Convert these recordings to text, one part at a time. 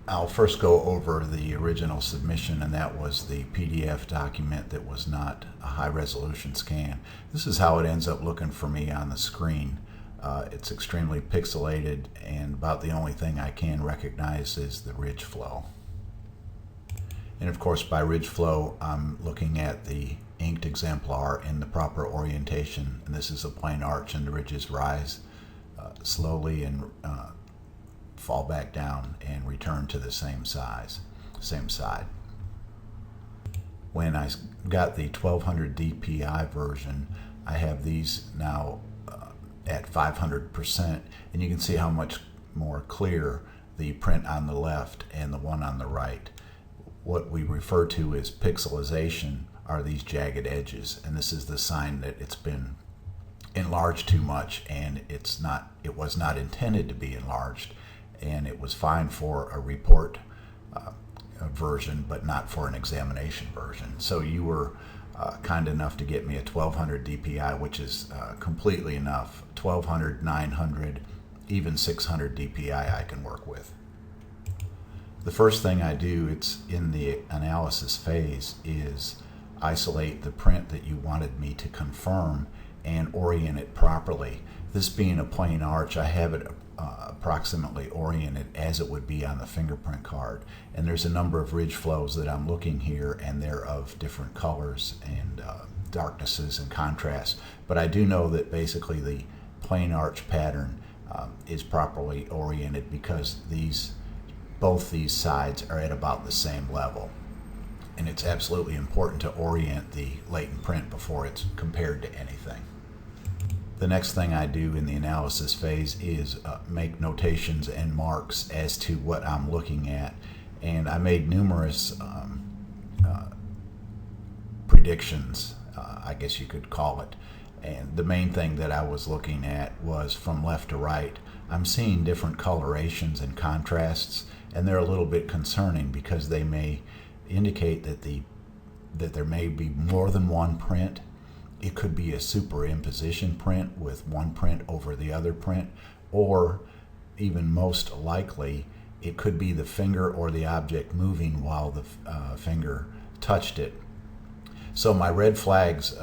I'll first go over the original submission, and that was the PDF document that was not a high resolution scan. This is how it ends up looking for me on the screen. It's extremely pixelated, and about the only thing I can recognize is the ridge flow. And of course, by ridge flow, I'm looking at the inked exemplar in the proper orientation, and this is a plane arch, and the ridges rise slowly and fall back down and return to the same side. When I got the 1200 DPI version, I have these now at 500%, and you can see how much more clear the print on the left and the one on the right. What we refer to as pixelization are these jagged edges, and this is the sign that it's been enlarged too much, and it was not intended to be enlarged, and it was fine for a report version, but not for an examination version. So you were kind enough to get me a 1200 DPI, which is completely enough. 1200, 900, even 600 DPI I can work with. The first thing I do, it's in the analysis phase, is isolate the print that you wanted me to confirm and orient it properly. This being a plane arch, I have it approximately oriented as it would be on the fingerprint card. And there's a number of ridge flows that I'm looking here, and they're of different colors and darknesses and contrasts. But I do know that basically the plane arch pattern is properly oriented because both these sides are at about the same level. And it's absolutely important to orient the latent print before it's compared to anything. The next thing I do in the analysis phase is make notations and marks as to what I'm looking at. And I made numerous predictions, I guess you could call it. And the main thing that I was looking at was from left to right. I'm seeing different colorations and contrasts, and they're a little bit concerning because they may indicate that there may be more than one print. It could be a superimposition print with one print over the other print, or even most likely it could be the finger or the object moving while the finger touched it. So my red flags,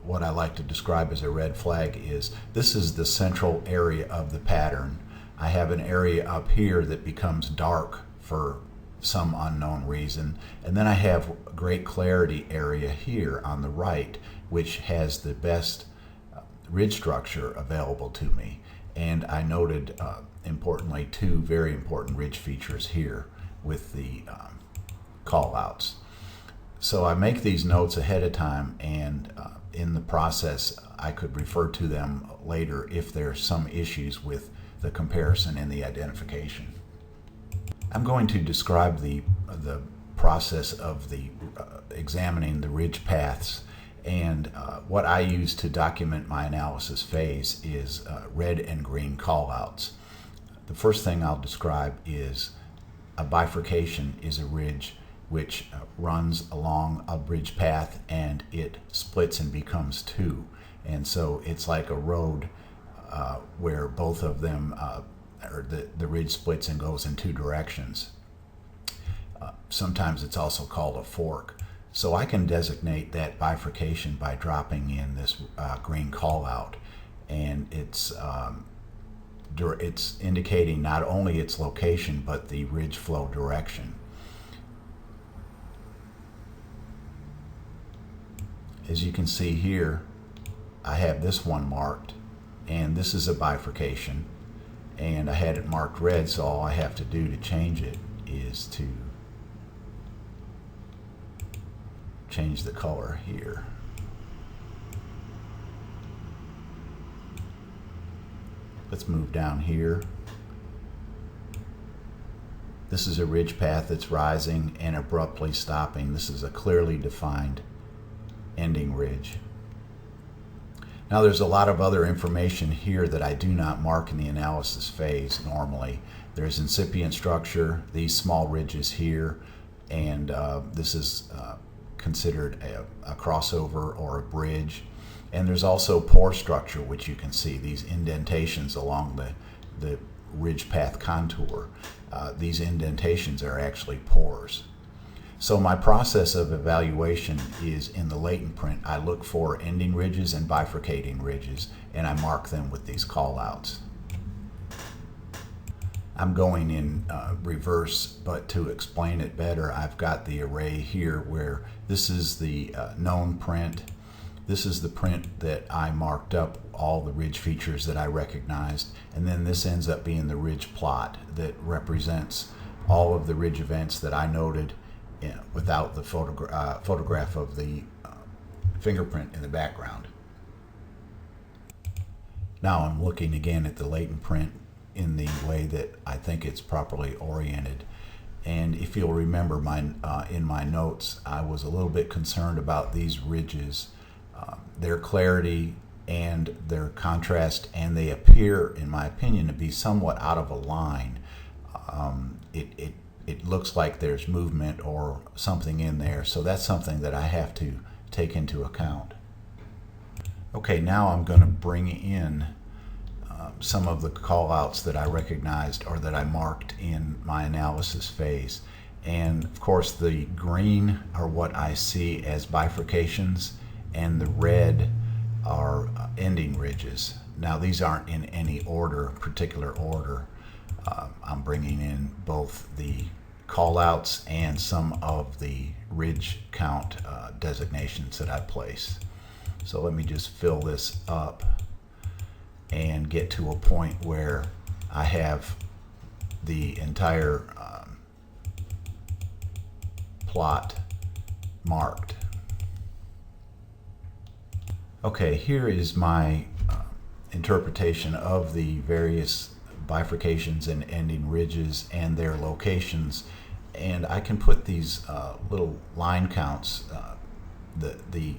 what I like to describe as a red flag is this is the central area of the pattern. I have an area up here that becomes dark for some unknown reason, and then I have great clarity area here on the right, which has the best ridge structure available to me. And I noted importantly two very important ridge features here with the call outs. So I make these notes ahead of time, and in the process I could refer to them later if there's some issues with the comparison and the identification. I'm going to describe the process of examining the ridge paths, and what I use to document my analysis phase is red and green callouts. The first thing I'll describe is a bifurcation is a ridge which runs along a ridge path and it splits and becomes two, and so it's like a road where both of them or the ridge splits and goes in two directions. Sometimes it's also called a fork. So I can designate that bifurcation by dropping in this green call out, and it's indicating not only its location but the ridge flow direction. As you can see here, I have this one marked, and this is a bifurcation, and I had it marked red, so all I have to do to change it is to change the color here. Let's move down here. This is a ridge path that's rising and abruptly stopping. This is a clearly defined ending ridge. Now there's a lot of other information here that I do not mark in the analysis phase normally. There's incipient structure, these small ridges here, and this is considered a crossover or a bridge. And there's also pore structure, which you can see, these indentations along the ridge path contour. these indentations are actually pores. So my process of evaluation is in the latent print. I look for ending ridges and bifurcating ridges, and I mark them with these callouts. I'm going in reverse, but to explain it better, I've got the array here where this is the known print. This is the print that I marked up all the ridge features that I recognized, and then this ends up being the ridge plot that represents all of the ridge events that I noted without the photograph of the fingerprint in the background. Now I'm looking again at the latent print in the way that I think it's properly oriented. And if you'll remember in my notes, I was a little bit concerned about these ridges, their clarity and their contrast, and they appear, in my opinion, to be somewhat out of a line. It looks like there's movement or something in there, so that's something that I have to take into account. Okay, now I'm going to bring in some of the callouts that I recognized or that I marked in my analysis phase. And of course the green are what I see as bifurcations, and the red are ending ridges. Now these aren't in any particular order. I'm bringing in both the callouts and some of the ridge count designations that I place. So let me just fill this up and get to a point where I have the entire plot marked. Okay, here is my interpretation of the various bifurcations and ending ridges and their locations, and I can put these little line counts, the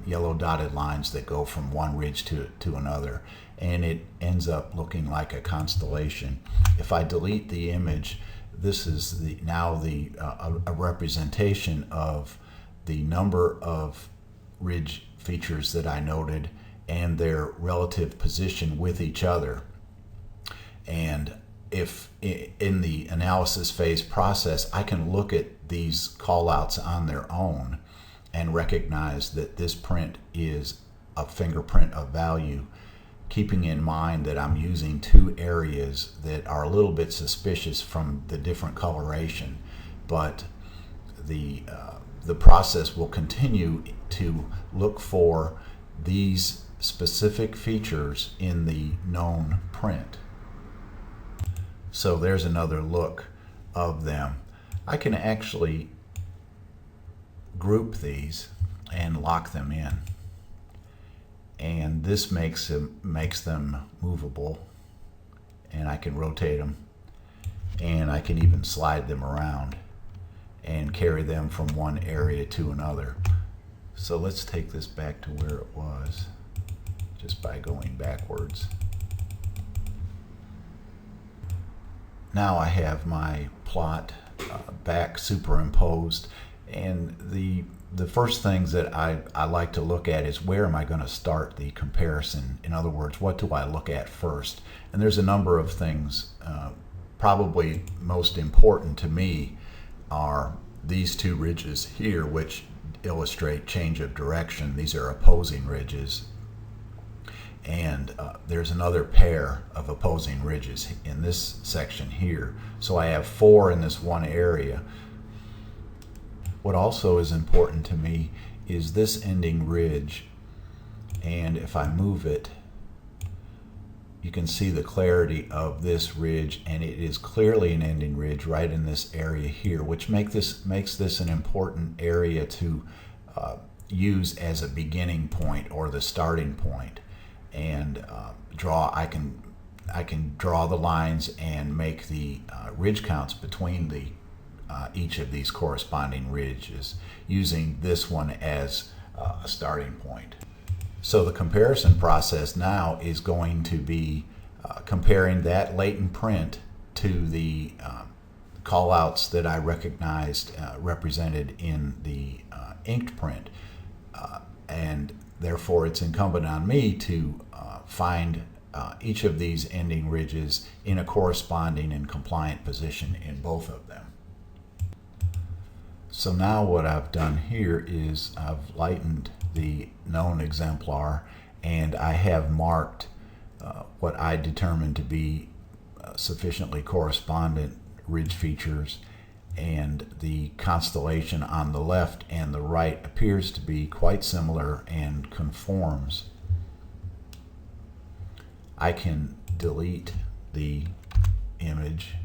yellow dotted lines that go from one ridge to another, and it ends up looking like a constellation. If I delete the image, this is now a representation of the number of ridge features that I noted and their relative position with each other. And if in the analysis phase process, I can look at these callouts on their own and recognize that this print is a fingerprint of value, keeping in mind that I'm using two areas that are a little bit suspicious from the different coloration, but the process will continue to look for these specific features in the known print. So there's another look of them. I can actually group these and lock them in, and this makes them movable, and I can rotate them, and I can even slide them around and carry them from one area to another. So let's take this back to where it was just by going backwards. Now I have my plot back superimposed, and the first things that I like to look at is where am I going to start the comparison? In other words, what do I look at first? And there's a number of things. Probably most important to me are these two ridges here, which illustrate change of direction. These are opposing ridges. And there's another pair of opposing ridges in this section here. So I have 4 in this one area. What also is important to me is this ending ridge, and if I move it, you can see the clarity of this ridge, and it is clearly an ending ridge right in this area here, which makes this an important area to use as a beginning point or the starting point. And I can draw the lines and make the ridge counts between each of these corresponding ridges using this one as a starting point. So the comparison process now is going to be comparing that latent print to the callouts that I recognized represented in the inked print, and therefore it's incumbent on me to find each of these ending ridges in a corresponding and compliant position in both of them. So now what I've done here is I've lightened the known exemplar, and I have marked what I determined to be sufficiently correspondent ridge features, and the constellation on the left and the right appears to be quite similar and conforms. I can delete the image.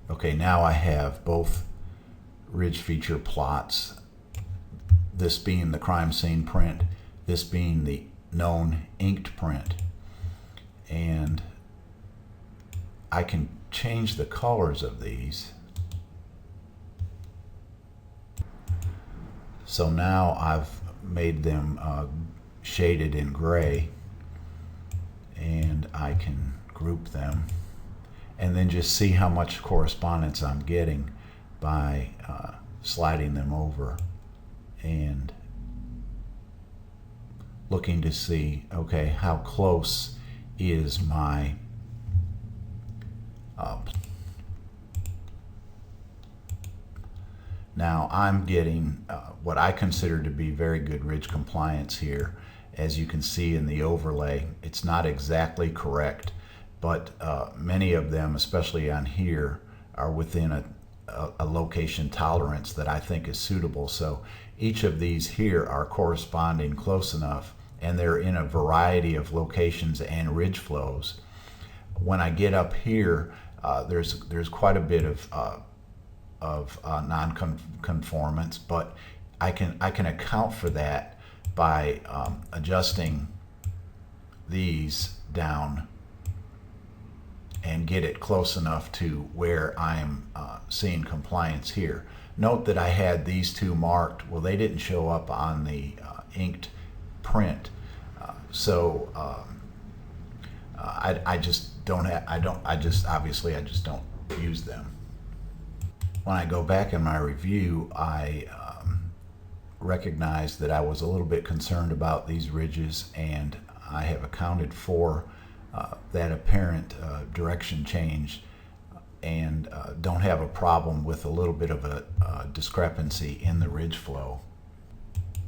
Okay, now I have both ridge feature plots, this being the crime scene print, this being the known inked print, and I can change the colors of these. So now I've made them shaded in gray, and I can group them and then just see how much correspondence I'm getting by sliding them over and looking to see, okay, how close is my now I'm getting what I consider to be very good ridge compliance here. As you can see in the overlay, it's not exactly correct, but many of them, especially on here, are within a location tolerance that I think is suitable. So each of these here are corresponding close enough, and they're in a variety of locations and ridge flows. When I get up here, there's quite a bit of non-conformance, but I can account for that by adjusting these down and get it close enough to where I'm seeing compliance here. Note that I had these two marked. Well, they didn't show up on the inked print, so I just don't have. I just don't use them. When I go back in my review, I recognized that I was a little bit concerned about these ridges, and I have accounted for that apparent direction change, and don't have a problem with a little bit of a discrepancy in the ridge flow.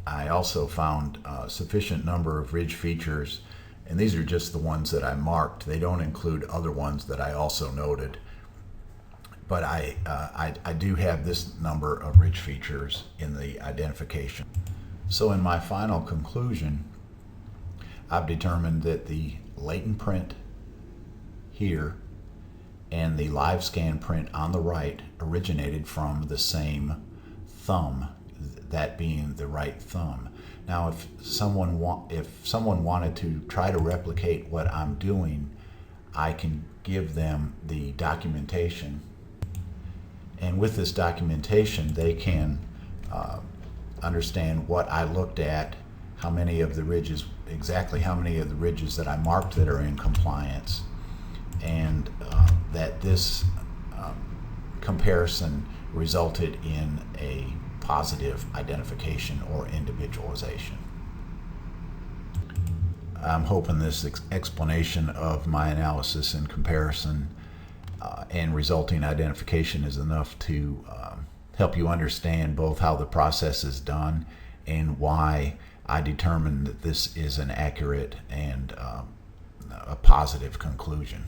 I also found a sufficient number of ridge features, and these are just the ones that I marked. They don't include other ones that I also noted, but I do have this number of ridge features in the identification. So in my final conclusion, I've determined that the latent print here and the live scan print on the right originated from the same thumb, that being the right thumb. Now if someone wanted to try to replicate what I'm doing, I can give them the documentation, and with this documentation they can understand what I looked at, how many of the ridges, exactly how many of the ridges that I marked that are in compliance, and that this comparison resulted in a positive identification or individualization. I'm hoping this explanation of my analysis and comparison and resulting identification is enough to help you understand both how the process is done and why I determined that this is an accurate and a positive conclusion.